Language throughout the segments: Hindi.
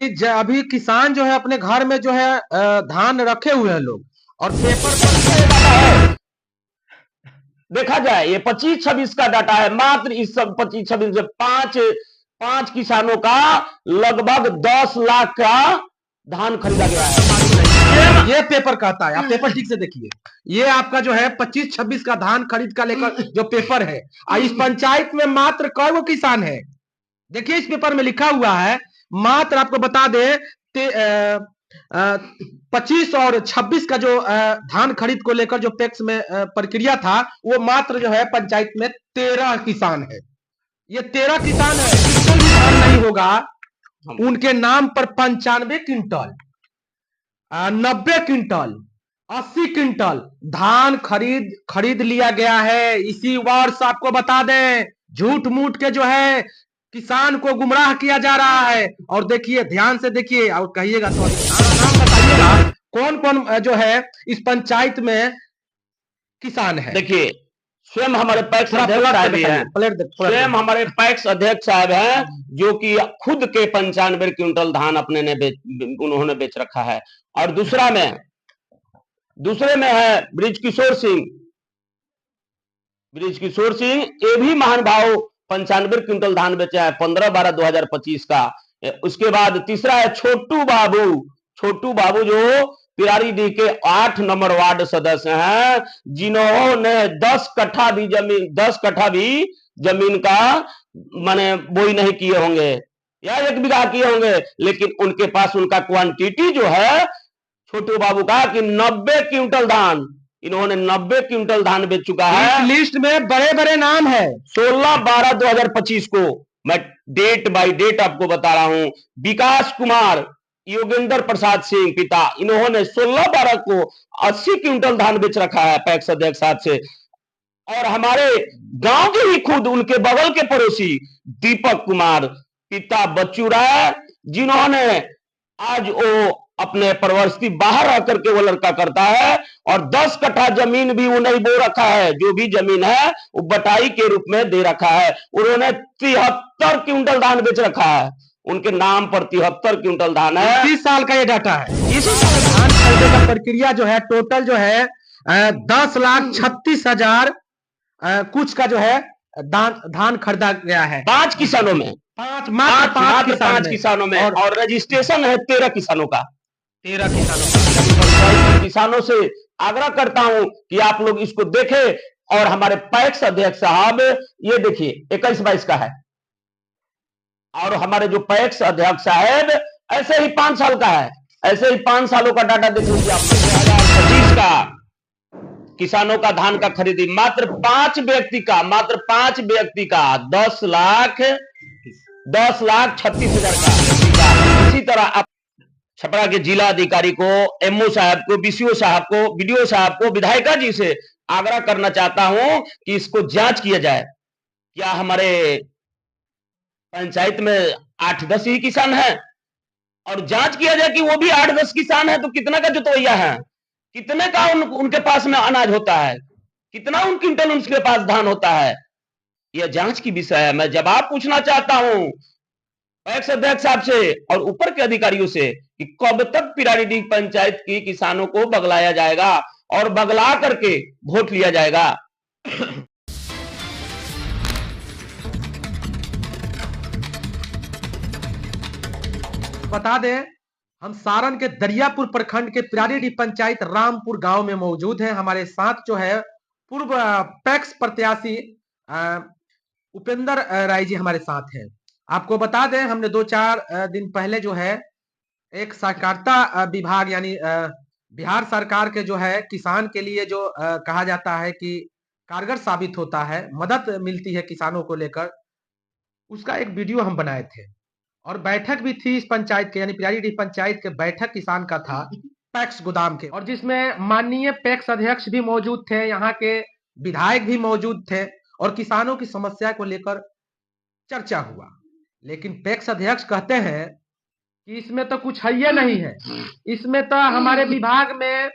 अभी किसान जो है अपने घर में जो है धान रखे हुए हैं लोग, और पेपर पर देखा जाए ये 25-26 का डाटा है। मात्र इस सब 25-26 में पांच किसानों का लगभग 10 लाख का धान खरीदा गया है। ये पेपर कहता है, आप पेपर ठीक से देखिए। ये आपका जो है 25-26 का धान खरीद का लेकर जो पेपर है, इस पंचायत में मात्र कई गो किसान है। देखिए इस पेपर में लिखा हुआ है, मात्र आपको बता दे 25 और 26 का जो धान खरीद को लेकर जो पैक्स में प्रक्रिया था, वो मात्र जो है पंचायत में 13 किसान है। ये 13 किसान है, जिसको भी धान नहीं होगा उनके नाम पर 95 क्विंटल, 90 क्विंटल, 80 क्विंटल धान खरीद लिया गया है। इसी वर्ष आपको बता दें, झूठ मूठ के जो है किसान को गुमराह किया जा रहा है। और देखिए ध्यान से देखिए और कहिएगा, सॉरी नाम बताइएगा कौन कौन जो है इस पंचायत में किसान है। देखिए स्वयं हमारे पैक्स अध्यक्ष साहब हैं, स्वयं हमारे पैक्स अध्यक्ष साहब हैं, जो कि खुद के 95 क्विंटल धान अपने ने उन्होंने बेच रखा है। और दूसरे में है बृजकिशोर सिंह, ये भी महान भाव 95 क्विंटल धान बेचा है 15/12/2025 का। उसके बाद तीसरा है छोटू बाबू जो पिरारीडीह के 8 नंबर वार्ड सदस्य हैं, जिन्होंने 10 कट्ठा भी जमीन का माने बोई नहीं किए होंगे या 1 बीघा किए होंगे, लेकिन उनके पास उनका क्वांटिटी जो है छोटू बाबू का कि 90 क्विंटल धान, इन्होंने 90 क्विंटल धान बेच चुका है। इस लिस्ट में बड़े बड़े नाम है। 16/12/2025 को मैं डेट बाय डेट आपको बता रहा हूं। विकास कुमार, योगेंद्र प्रसाद सिंह पिता, इन्होंने 16/12 को 80 क्विंटल धान बेच रखा है पैक्स अध्यक्ष साहब से। और हमारे गांव के ही खुद उनके बगल के पड़ोसी दीपक कुमार पिता बच्चू राय, जिन्होंने आज वो अपने परवर्ती बाहर आकर के वो लड़का करता है, और 10 कट्ठा जमीन भी वो नहीं बो रखा है, जो भी जमीन है वो बटाई के रूप में दे रखा है। उन्होंने 73 क्विंटल धान बेच रखा है, उनके नाम पर 73 क्विंटल धान है। 30 साल का ये डाटा है। इसी साल धान खरीदने का प्रक्रिया जो है टोटल जो है 10,36,000 कुछ का जो है धान खरीदा गया है 5 किसानों में, मात्र 5 किसानों में, और रजिस्ट्रेशन है 13 किसानों का। 13 किसानों किसानों से आग्रह करता हूं कि आप लोग इसको देखें। और हमारे पैक्स अध्यक्ष साहब ये देखिए 21-22 का है, और हमारे जो पैक्स अध्यक्ष साहब ऐसे ही 5 साल का है, ऐसे ही 5 सालों का डाटा देख लीजिए आप। 2025 का किसानों का धान का खरीदी मात्र 5 व्यक्ति का 10,36,000 का। इसी तरह आप छपरा के जिला अधिकारी को, एमओ साहब को, बीसीओ साहब को, बीडीओ साहब को, विधायिका जी से आग्रह करना चाहता हूं कि इसको जांच किया जाए। क्या हमारे पंचायत में 8-10 ही किसान हैं, और जांच किया जाए कि वो भी 8-10 किसान हैं तो कितना का जोतवैया है, कितने का उनके पास में अनाज होता है, कितना उन क्विंटल उनके पास धान होता है। यह जांच की विषय है। मैं जवाब पूछना चाहता हूं पैक्स अध्यक्ष साहब से और ऊपर के अधिकारियों से कि कब तक पिरारीडीह पंचायत की किसानों को बगलाया जाएगा और बगला करके वोट लिया जाएगा। बता दें, हम सारण के दरियापुर प्रखंड के पिरारीडीह पंचायत रामपुर गांव में मौजूद हैं। हमारे साथ जो है पूर्व पैक्स प्रत्याशी उपेंद्र राय जी हमारे साथ हैं। आपको बता दें, हमने 2-4 दिन पहले जो है एक सहकारिता विभाग यानी बिहार सरकार के जो है किसान के लिए जो कहा जाता है कि कारगर साबित होता है, मदद मिलती है किसानों को लेकर, उसका एक वीडियो हम बनाए थे। और बैठक भी थी इस पंचायत के यानी पिरारीडीह पंचायत के बैठक किसान का था पैक्स गोदाम के, और जिसमें माननीय पैक्स अध्यक्ष भी मौजूद थे, यहाँ के विधायक भी मौजूद थे, और किसानों की समस्या को लेकर चर्चा हुआ। लेकिन पैक्स अध्यक्ष कहते हैं कि इसमें तो कुछ है ही नहीं है, इसमें तो हमारे विभाग में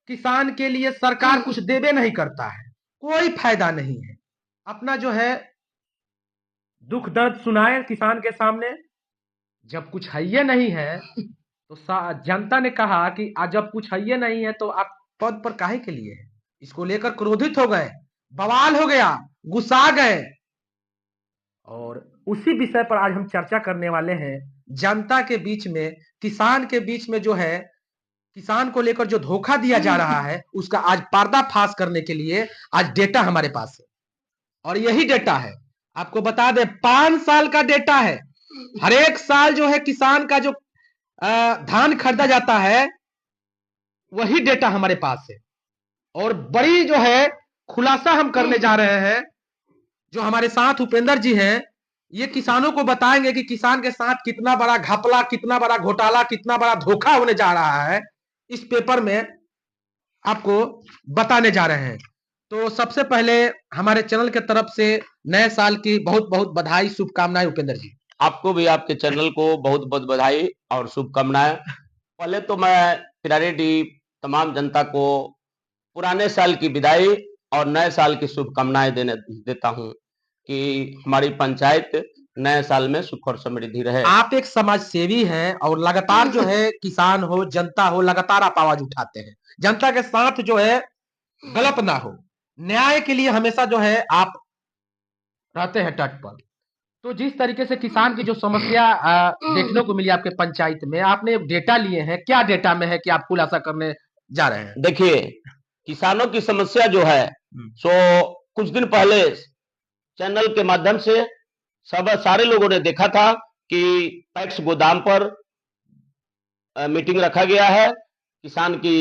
किसान के लिए सरकार कुछ देवे नहीं करता है, कोई फायदा नहीं है। अपना जो है दुख दर्द सुनाए किसान के सामने, जब कुछ है ये नहीं है तो जनता ने कहा कि जब कुछ है ये नहीं है तो आप पद पर काहे के लिए है? इसको लेकर क्रोधित हो गए, बवाल हो गया, गुस्सा गए। और उसी विषय पर आज हम चर्चा करने वाले हैं। जनता के बीच में, किसान के बीच में जो है, किसान को लेकर जो धोखा दिया जा रहा है, उसका आज पर्दाफाश करने के लिए आज डेटा हमारे पास है। और यही डेटा है, आपको बता दें 5 साल का डेटा है। हर एक साल जो है किसान का जो धान खरीदा जाता है, वही डेटा हमारे पास है। और बड़ी जो है खुलासा हम करने जा रहे हैं। जो हमारे साथ उपेंद्र जी हैं, ये किसानों को बताएंगे कि किसान के साथ कितना बड़ा घपला, कितना बड़ा घोटाला, कितना बड़ा धोखा होने जा रहा है, इस पेपर में आपको बताने जा रहे हैं। तो सबसे पहले हमारे चैनल के तरफ से नए साल की बहुत बहुत बधाई, शुभकामनाएं उपेंद्र जी। आपको भी आपके चैनल को बहुत बहुत बधाई और शुभकामनाएं। पहले तो मैं फिरारेडी तमाम जनता को पुराने साल की विदाई और नए साल की शुभकामनाएं देता हूं कि हमारी पंचायत नए साल में सुख और समृद्धि रहे। आप एक समाज सेवी हैं और लगातार जो है किसान हो, जनता हो, लगातार आप आवाज उठाते हैं। जनता के साथ जो है गलत ना हो, न्याय के लिए हमेशा जो है आप रहते हैं तट पर। तो जिस तरीके से किसान की जो समस्या देखने को मिली आपके पंचायत में, आपने डेटा लिए हैं, क्या डेटा में है कि आप खुलासा करने जा रहे हैं? देखिए, किसानों की समस्या जो है सो कुछ दिन पहले चैनल के माध्यम से सारे लोगों ने देखा था कि पैक्स गोदाम पर मीटिंग रखा गया है किसान की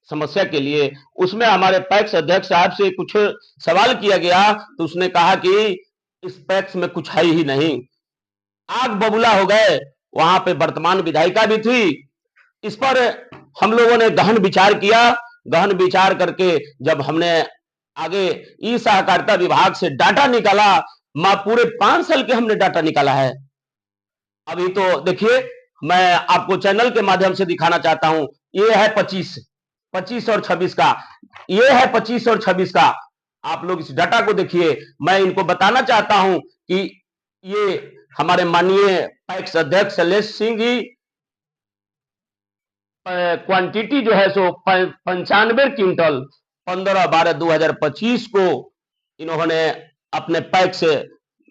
समस्या के लिए। उसमें हमारे पैक्स अध्यक्ष साहब से कुछ सवाल किया गया तो उसने कहा कि इस पैक्स में कुछ है ही नहीं। आग बबूला हो गए। वहां पे वर्तमान विधायिका भी थी। इस पर हम लोगों ने गहन विचार किया। गहन विचार करके जब हमने आगे ई सहकारिता विभाग से डाटा निकाला, पूरे 5 साल के हमने डाटा निकाला है। अभी तो देखिए, मैं आपको चैनल के माध्यम से दिखाना चाहता हूं। ये है 25 और 26 का। ये है 25 और 26 का। आप लोग इस डाटा को देखिए। मैं इनको बताना चाहता हूं कि ये हमारे माननीय पैक्स अध्यक्ष शैलेश सिंह जी क्वांटिटी जो है सो 95 क्विंटल 15/12/2025 को इन्होंने अपने पैक्स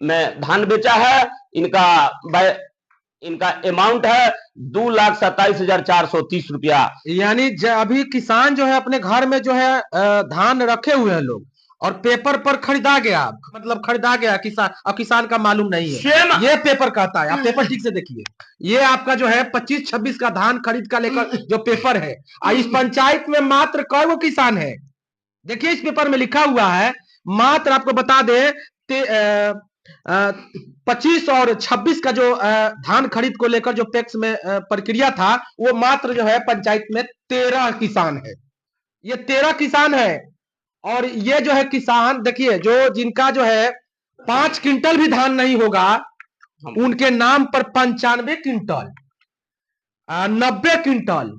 में धान बेचा है। इनका अमाउंट है 2,27,430 रुपया। यानी अभी किसान जो है अपने घर में जो है धान रखे हुए हैं लोग, और पेपर पर खरीदा गया, मतलब खरीदा गया किसान, अब किसान का मालूम नहीं है। ये पेपर कहता है, आप पेपर ठीक से देखिए। ये आपका जो है 25-26 का धान खरीद का लेकर जो पेपर है, इस पंचायत में मात्र कई वो किसान है। देखिए इस पेपर में लिखा हुआ है, मात्र आपको बता दे 25 और 26 का जो धान खरीद को लेकर जो पैक्स में प्रक्रिया था, वो मात्र जो है पंचायत में 13 किसान है। ये 13 किसान है। और ये जो है किसान देखिए, जो जिनका जो है 5 क्विंटल भी धान नहीं होगा, उनके नाम पर 95 क्विंटल, 90 क्विंटल,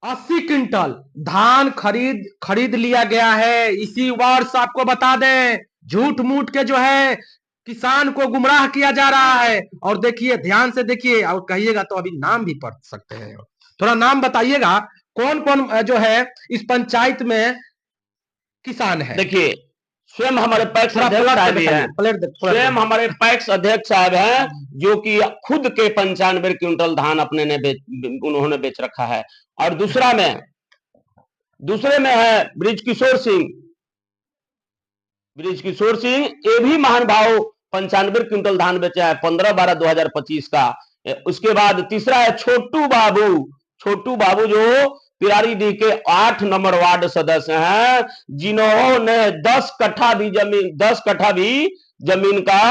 80 क्विंटल धान खरीद लिया गया है। इसी वर्ष आपको बता दें, झूठ मूठ के जो है किसान को गुमराह किया जा रहा है। और देखिए, ध्यान से देखिए, और कहिएगा तो अभी नाम भी पढ़ सकते हैं। थोड़ा नाम बताइएगा, कौन कौन जो है इस पंचायत में किसान है। देखिए, स्वयं हमारे पैक्स अध्यक्ष साहब हैं। स्वयं हमारे पैक्स अध्यक्ष साहब हैं, जो कि खुद के 95 क्विंटल धान उन्होंने बेच रखा है। और दूसरे में है ब्रिजकिशोर सिंह। ये भी महान भाव 95 क्विंटल धान बेचा है 15/12/2025 का। उसके बाद तीसरा है छोटू बाबू जो पिरारीडीह के 8 नंबर वार्ड सदस्य हैं, जिन्होंने 10 कट्ठा भी जमीन का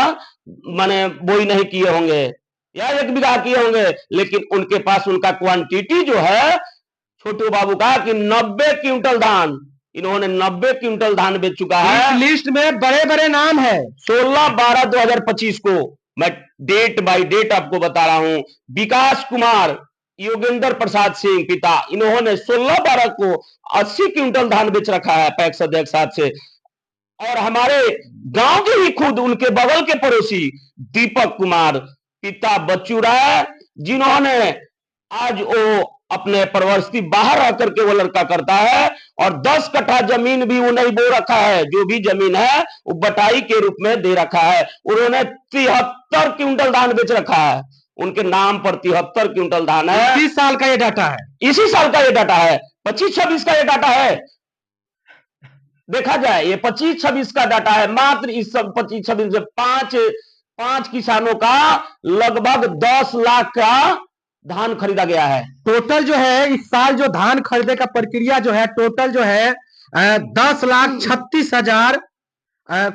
माने बोई नहीं किए होंगे या 1 बीघा किए होंगे, लेकिन उनके पास उनका क्वांटिटी जो है छोटू बाबू का कि 90 क्विंटल धान, इन्होंने 90 क्विंटल धान बेच चुका है। इस लिस्ट में बड़े बड़े नाम है। 16/12/2025 को मैं डेट बाय डेट आपको बता रहा हूं। विकास कुमार, योगेंद्र प्रसाद सिंह पिता, इन्होंने 16/12 को 80 क्विंटल धान बेच रखा है पैक्स अध्यक्ष साहब से। और हमारे गांव के ही खुद उनके बगल के पड़ोसी दीपक कुमार पिता बच्चू राय, जिन्होंने आज वो अपने परवर्ती बाहर आकर के वो लड़का करता है, और 10 कट्ठा जमीन भी वो नहीं बो रखा है, जो भी जमीन है वो बटाई के रूप में दे रखा है। उन्होंने 73 क्विंटल धान बेच रखा है, उनके नाम पर 73 क्विंटल धान है। 30 साल का ये डाटा है, इसी साल का ये डाटा है, 25-26 का ये डाटा है। देखा जाए ये 25-26 का डाटा है। मात्र इस सब 25-26 में पांच किसानों का लगभग 10 लाख का धान खरीदा गया है। टोटल जो है इस साल जो धान खरीदे का प्रक्रिया जो है टोटल जो है 10,36,000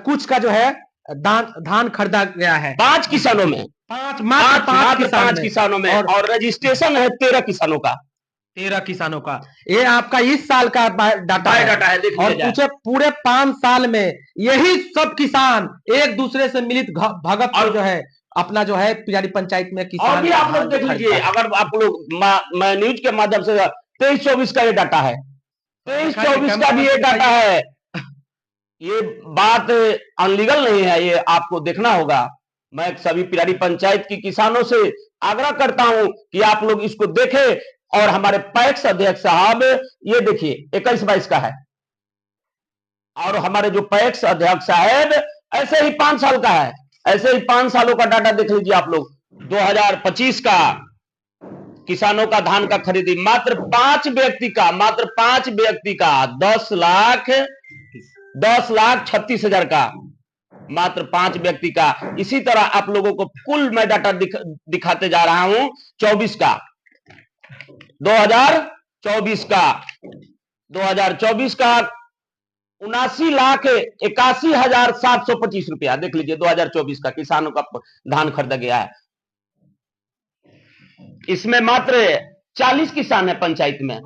कुछ का जो है धान खरीदा गया है 5 किसानों में, मात्र 5 किसानों में, और रजिस्ट्रेशन है 13 किसानों का। 13 किसानों का। ये आपका इस साल का डाटा है, और पूरे 5 साल में यही सब किसान एक दूसरे से मिलित भगत और जो है अपना जो है पिराड़ी पंचायत में किसान। और भी आप लोग देख लीजिए, अगर आप लोग मैं न्यूज के माध्यम से 23-24 का ये डाटा है, 23-24 का भी ये डाटा है। ये बात अनलीगल नहीं है, ये आपको देखना होगा। मैं सभी पिराड़ी पंचायत की किसानों से आग्रह करता हूं कि आप लोग इसको देखें। और हमारे पैक्स अध्यक्ष साहब ये देखिए 21-22 का है, और हमारे जो पैक्स अध्यक्ष साहब ऐसे ही 5 साल का है, ऐसे ही 5 सालों का डाटा देख लीजिए आप लोग। 2025 का किसानों का धान का खरीदी मात्र 5 व्यक्ति का 10,36,000 का, मात्र 5 व्यक्ति का। इसी तरह आप लोगों को कुल मैं डाटा दिखाते जा रहा हूं 24 का, 2024 का 79,81,725 रुपया देख लीजिए। 2024 का किसानों का धान खरीदा गया है। इसमें मात्र 40 किसान है पंचायत में।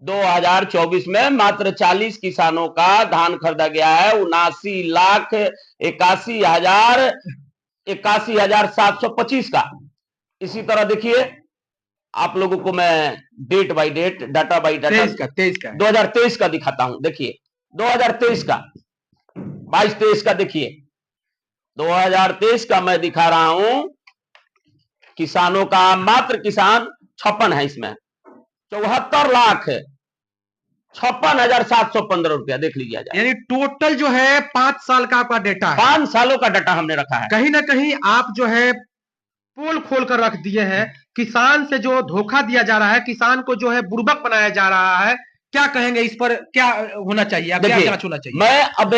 2024 में मात्र 40 किसानों का धान खरीदा गया है 79,81,725 का। इसी तरह देखिए आप लोगों को मैं date by date, data by data 2023 का दिखाता हूं। देखिए 2023 का, 22-23 का देखिए, 2023 का मैं दिखा रहा हूं किसानों का। मात्र किसान 56 है, इसमें 74,56,715 रुपया देख लीजिए। यानी टोटल जो है 5 साल का आपका डेटा है, 5 सालों का डाटा हमने रखा है। कहीं ना कहीं आप जो है पोल खोल कर रख दिए हैं। किसान से जो धोखा दिया जा रहा है, किसान को जो है बुर्बक बनाया जा रहा है। क्या कहेंगे इस पर, क्या होना चाहिए, क्या जांच होना चाहिए? मैं अब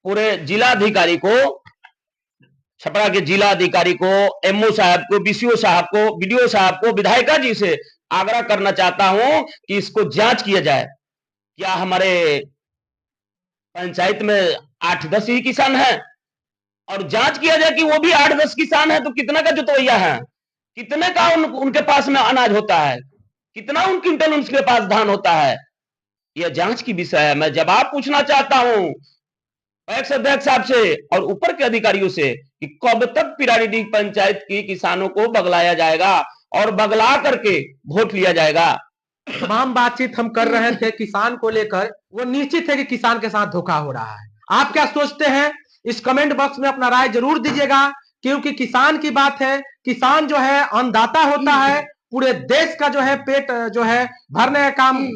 पूरे जिलाधिकारी को, छपरा के जिलाधिकारी को, एमओ साहब को, बीसीओ साहब को, बीडीओ साहब को, विधायिका जी से आग्रह करना चाहता हूं कि इसको जांच किया जाए। क्या हमारे पंचायत में 8-10 ही किसान हैं, और जांच किया जाए कि वो भी 8-10 किसान है तो कितना का जोतवैया है, कितने का उनके पास में अनाज होता है, कितना उन क्विंटल उनके पास धान होता है। यह जांच की विषय है। मैं जवाब पूछना चाहता हूं पैक्स अध्यक्ष साहब से और ऊपर के अधिकारियों से कि कब तक पिराड़ी पंचायत की किसानों को बगलाया जाएगा और बगला करके वोट लिया जाएगा। तमाम बातचीत हम कर रहे थे किसान को लेकर, वो निश्चित है कि किसान के साथ धोखा हो रहा है। आप क्या सोचते हैं इस कमेंट बॉक्स में अपना राय जरूर दीजिएगा, क्योंकि किसान की बात है। किसान जो है अन्नदाता होता है, पूरे देश का जो है पेट जो है भरने का काम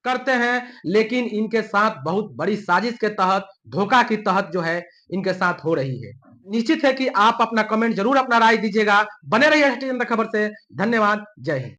करते हैं, लेकिन इनके साथ बहुत बड़ी साजिश के तहत, धोखा के तहत जो है इनके साथ हो रही है। निश्चित है कि आप अपना कमेंट जरूर, अपना राय दीजिएगा। बने रहिए खबर से। धन्यवाद। जय हिंद।